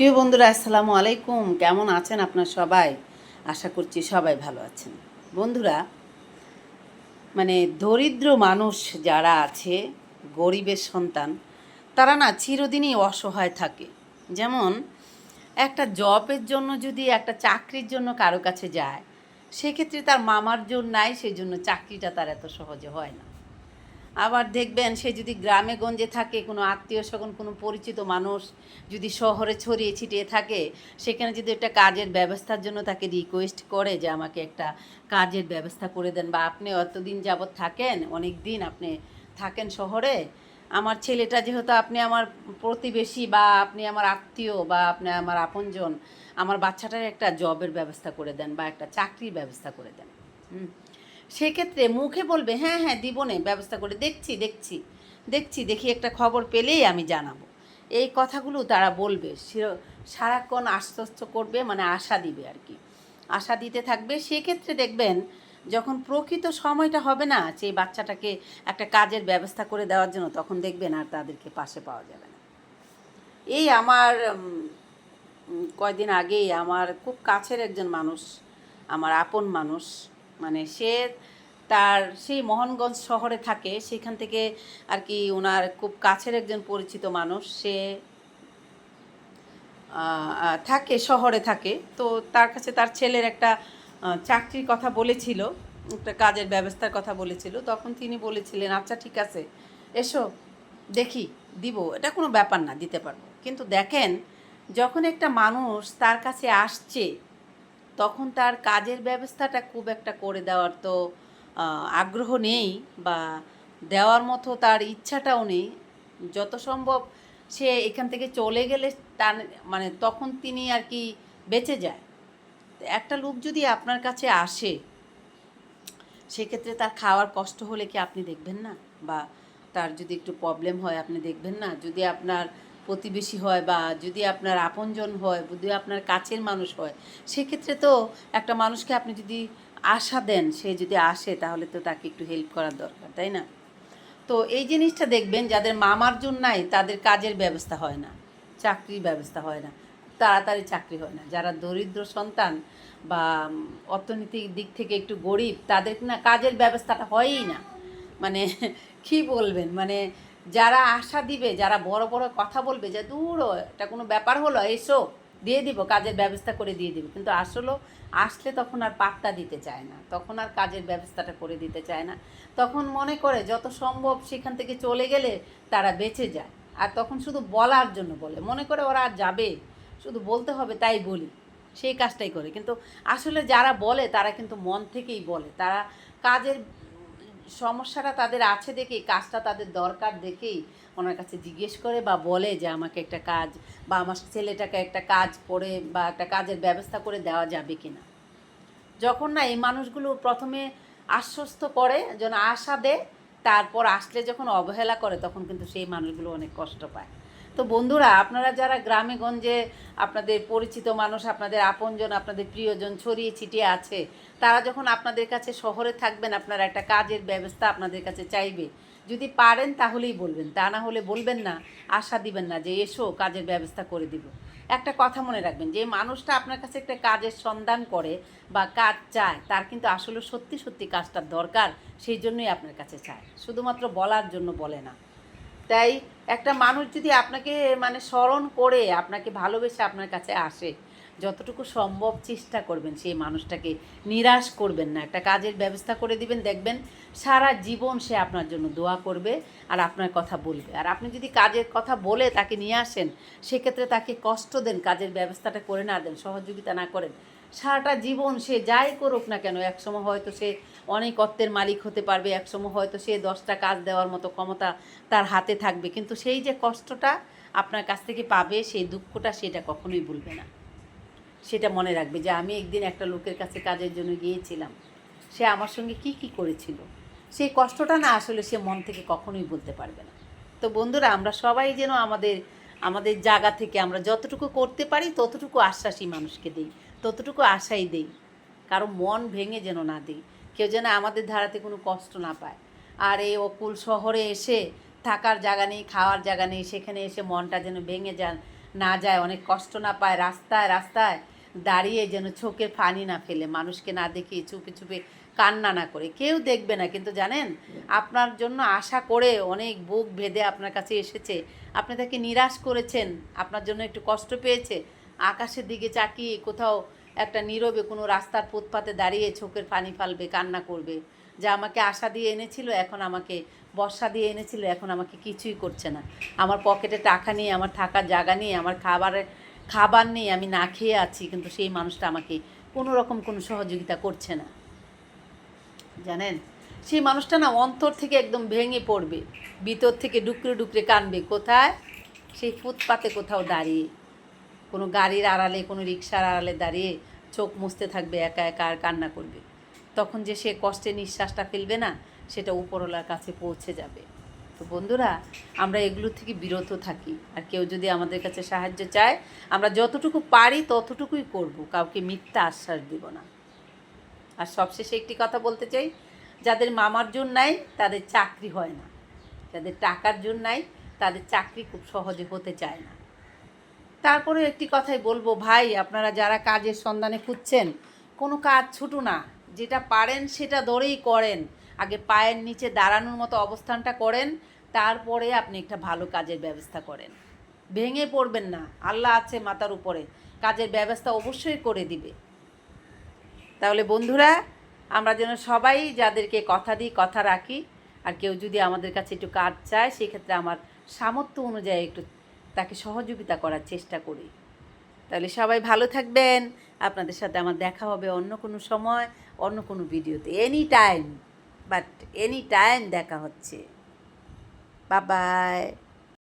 প্রিয় বন্ধুরা, আসসালামু আলাইকুম। কেমন আছেন আপনার সবাই? আশা করছি সবাই ভালো আছেন। বন্ধুরা, দরিদ্র মানুষ যারা আছে, গরিবের সন্তান, তারা না চিরদিনই অসহায় থাকে। যেমন একটা জবের জন্য যদি একটা চাকরির জন্য কারো কাছে যায়, সেক্ষেত্রে তার মামার জোর নাই, সেই জন্য চাকরিটা তার এত সহজে হয় না। আবার দেখবেন সে যদি গ্রামে গঞ্জে থাকে, কোনো আত্মীয় স্বজন, কোনো পরিচিত মানুষ যদি শহরে ছড়িয়ে ছিটিয়ে থাকে, সেখানে যদি একটা কাজের ব্যবস্থার জন্য তাকে রিকোয়েস্ট করে যে আমাকে একটা কাজের ব্যবস্থা করে দেন, বা আপনি অতদিন যাবৎ থাকেন, অনেক দিন আপনি থাকেন শহরে, আমার ছেলেটা যেহেতু আপনি আমার প্রতিবেশী, বা আপনি আমার আত্মীয়, বা আপনি আমার আপনজন, আমার বাচ্চাটার একটা জবের ব্যবস্থা করে দেন বা একটা চাকরির ব্যবস্থা করে দেন। সেক্ষেত্রে মুখে বলবে হ্যাঁ হ্যাঁ দিব নে, ব্যবস্থা করে দেখছি দেখছি দেখছি, দেখি একটা খবর পেলেই আমি জানাবো, এই কথাগুলো তারা বলবে। সারাক্ষণ আশ্বস্ত করবে, আশা দিবে আর কি, আশা দিতে থাকবে। সেক্ষেত্রে দেখবেন যখন প্রকৃত সময়টা হবে না সেই বাচ্চাটাকে একটা কাজের ব্যবস্থা করে দেওয়ার জন্য, তখন দেখবেন আর তাদেরকে পাশে পাওয়া যাবে না। এই আমার কয়দিন আগেই আমার খুব কাছের একজন মানুষ, আমার আপন মানুষ, সে তার সেই মোহনগঞ্জ শহরে থাকে, সেখান থেকে আর কি ওনার খুব কাছের একজন পরিচিত মানুষ, সে থাকে শহরে থাকে। তো তার কাছে তার ছেলের একটা চাকরির কথা বলেছিল, একটা কাজের ব্যবস্থার কথা বলেছিল। তখন তিনি বলেছিলেন আচ্ছা ঠিক আছে, এসো দেখি, দিব, এটা কোনো ব্যাপার না, দিতে পারবো। কিন্তু দেখেন, যখন একটা মানুষ তার কাছে আসছে, তখন তার কাজের ব্যবস্থাটা খুব একটা করে দেওয়ার তো আগ্রহ নেই, বা দেওয়ার মতো তার ইচ্ছাটাও নেই। যত সম্ভব সে এখান থেকে চলে গেলে তার তখন তিনি আর কি বেঁচে যায়। একটা লোক যদি আপনার কাছে আসে, সেক্ষেত্রে তার খাওয়ার কষ্ট হলে কি আপনি দেখবেন না? বা তার যদি একটু প্রবলেম হয় আপনি দেখবেন না? যদি আপনার প্রতিবেশী হয়, বা যদি আপনার আপনজন হয়, যদি আপনার কাছের মানুষ হয়, সেক্ষেত্রে তো একটা মানুষকে আপনি যদি আশা দেন, সে যদি আসে, তাহলে তো তাকে একটু হেল্প করার দরকার, তাই না? তো এই জিনিসটা দেখবেন, যাদের মামার জন্য নাই তাদের কাজের ব্যবস্থা হয় না, চাকরির ব্যবস্থা হয় না, তাড়াতাড়ি চাকরি হয় না। যারা দরিদ্র সন্তান বা অর্থনৈতিক দিক থেকে একটু গরিব, তাদের না কাজের ব্যবস্থাটা হয়ই না। মানে কি বলবেন, যারা আশা দিবে, যারা বড় বড় কথা বলবে যে দূর, এটা কোনো ব্যাপার হলো, এসো দিয়ে দিব, কাজের ব্যবস্থা করে দিয়ে দিব, কিন্তু আসলে আসলে তখন আর পাত্তা দিতে চায় না, তখন আর কাজের ব্যবস্থাটা করে দিতে চায় না। তখন মনে করে যত সম্ভব সেখান থেকে চলে গেলে তারা বেঁচে যায়। আর তখন শুধু বলার জন্য বলে, মনে করে ওরা আর যাবে, শুধু বলতে হবে তাই বলি, সেই কাজটাই করে। কিন্তু আসলে যারা বলে তারা কিন্তু মন থেকেই বলে, তারা কাজের সমস্যাটা তাদের আছে দেখেই, কাজটা তাদের দরকার দেখেই ওনার কাছে জিজ্ঞেস করে বা বলে যে আমাকে একটা কাজ, বা আমার ছেলেটাকে একটা কাজ করে বা একটা কাজের ব্যবস্থা করে দেওয়া যাবে কিনা। যখন না এই মানুষগুলো প্রথমে আশ্বস্ত করে, যেন আশা দেয়, তারপর আসলে যখন অবহেলা করে, তখন কিন্তু সেই মানুষগুলো অনেক কষ্ট পায়। তো বন্ধুরা, আপনারা যারা গ্রামে গঞ্জে আপনাদের পরিচিত মানুষ, আপনাদের আপনজন, আপনাদের প্রিয়জন ছড়িয়ে ছিটিয়ে আছে, তারা যখন আপনাদের কাছে শহরে থাকবেন, আপনারা একটা কাজের ব্যবস্থা আপনাদের কাছে চাইবে, যদি পারেন তাহলেই বলবেন, তা না হলে বলবেন না, আশা দিবেন না যে এসো কাজের ব্যবস্থা করে দিব। একটা কথা মনে রাখবেন, যে মানুষটা আপনার কাছে একটা কাজের সন্ধান করে বা কাজ চায়, তার কিন্তু আসলে সত্যি সত্যি কাজটার দরকার, সেই জন্যই আপনার কাছে চায়, শুধুমাত্র বলার জন্য বলে না। তাই একটা মানুষ যদি আপনাকে স্মরণ করে, আপনাকে ভালোবেসে আপনার কাছে আসে, যতটুকু সম্ভব চেষ্টা করবেন সেই মানুষটাকে নিরাশ করবেন না, একটা কাজের ব্যবস্থা করে দিবেন। দেখবেন সারা জীবন সে আপনার জন্য দোয়া করবে আর আপনার কথা বলবে। আর আপনি যদি কাজের কথা বলে তাকে নিয়ে আসেন, সেক্ষেত্রে তাকে কষ্ট দেন, কাজের ব্যবস্থাটা করে না দেন, সহযোগিতা না করেন, সারাটা জীবন সে যাই করুক না কেন, একসময় হয়তো সে অনেক অর্থের মালিক হতে পারবে, একসময় হয়তো সে 10টা কাজ দেওয়ার মতো ক্ষমতা তার হাতে থাকবে, কিন্তু সেই যে কষ্টটা আপনার কাছ থেকে পাবে, সেই দুঃখটা, সেটা কখনোই ভুলবে না। সেটা মনে রাখবে যে আমি একদিন একটা লোকের কাছে কাজের জন্য গিয়েছিলাম, সে আমার সঙ্গে কি কি করেছিল, সেই কষ্টটা না আসলে সে মন থেকে কখনোই বলতে পারবে না। তো বন্ধুরা, আমরা সবাই যেন আমাদের আমাদের জায়গা থেকে আমরা যতটুকু করতে পারি ততটুকু আশ্বাসই মানুষকে দিই, ততটুকু আশাই দিই, কারো মন ভেঙে যেন না দিই, কেউ যেন আমাদের ধারাতে কোনো কষ্ট না পায়। আর এই অকুল শহরে এসে থাকার জায়গা নেই, খাওয়ার জায়গা নেই, সেখানে এসে মনটা যেন ভেঙে যান, না যায়, অনেক কষ্ট না পায়, রাস্তায় রাস্তায় দাঁড়িয়ে যেন চোখের পানি না ফেলে, মানুষকে না দেখিয়ে চুপে চুপে কান্না না করে। কেউ দেখবে না, কিন্তু জানেন আপনার জন্য আশা করে অনেক বুক ভেদে আপনার কাছে এসেছে, আপনি তাকে নিরাশ করেছেন, আপনার জন্য একটু কষ্ট পেয়েছে, আকাশের দিকে তাকিয়ে কোথাও একটা নীরবে কোনো রাস্তার ফুটপাতে দাঁড়িয়ে চোখের পানি ফেলবে, কান্না করবে, যা আমাকে আশা দিয়ে এনেছিল এখন আমাকে, বর্ষা দিয়ে এনেছিল এখন আমাকে কিছুই করছে না, আমার পকেটে টাকা নেই, আমার থাকার জায়গা নেই, আমার খাবার নেই, আমি না খেয়ে আছি, কিন্তু সেই মানুষটা আমাকে কোনো রকম কোনো সহযোগিতা করছে না। জানেন সেই মানুষটা না অন্তর থেকে একদম ভেঙে পড়বে, ভিতর থেকে ডুকরে ডুকরে কানবে, কোথায়? সেই ফুটপাতে কোথাও দাঁড়িয়ে, কোনো গাড়ির আড়ালে, কোনো রিক্সার আড়ালে দাঁড়িয়ে চোখ মুছতে থাকবে, একা একা আর কান্না করবে। তখন যে সে কষ্টে নিঃশ্বাসটা ফেলবে না, সেটা উপরওয়ালার কাছে পৌঁছে যাবে। তো বন্ধুরা, আমরা এগুলো থেকে বিরত থাকি, আর কেউ যদি আমাদের কাছে সাহায্য চায়, আমরা যতটুকু পারি ততটুকুই করব, কাউকে মিথ্যা আশ্বাস দিব না। আর সবশেষে একটি কথা বলতে চাই, যাদের মামার জন্য নাই তাদের চাকরি হয় না, যাদের টাকার জন্য নাই তাদের চাকরি খুব সহজে হতে চায় না। তারপরে একটি কথাই বলবো, ভাই আপনারা যারা কাজের সন্ধানে খুঁজছেন, কোনো কাজ ছুটো না, যেটা পারেন সেটা ধরেই করেন, আগে পায়ের নিচে দাঁড়ানোর মতো অবস্থানটা করেন, তারপরে আপনি একটা ভালো কাজের ব্যবস্থা করেন। ভেঙে পড়বেন না, আল্লাহ আছে মাথার উপরে, কাজের ব্যবস্থা অবশ্যই করে দিবে। তাহলে বন্ধুরা, আমরা যেন সবাই যাদেরকে কথা দিই কথা রাখি, আর কেউ যদি আমাদের কাছে একটু কাজ চায়, সেক্ষেত্রে আমার সামর্থ্য অনুযায়ী একটু তাকে সহযোগিতা করার চেষ্টা করি। তাহলে সবাই ভালো থাকবেন, আপনাদের সাথে আমার দেখা হবে অন্য কোনো সময়, অন্য কোনো ভিডিওতে, এনি টাইম দেখা হচ্ছে। Bye bye.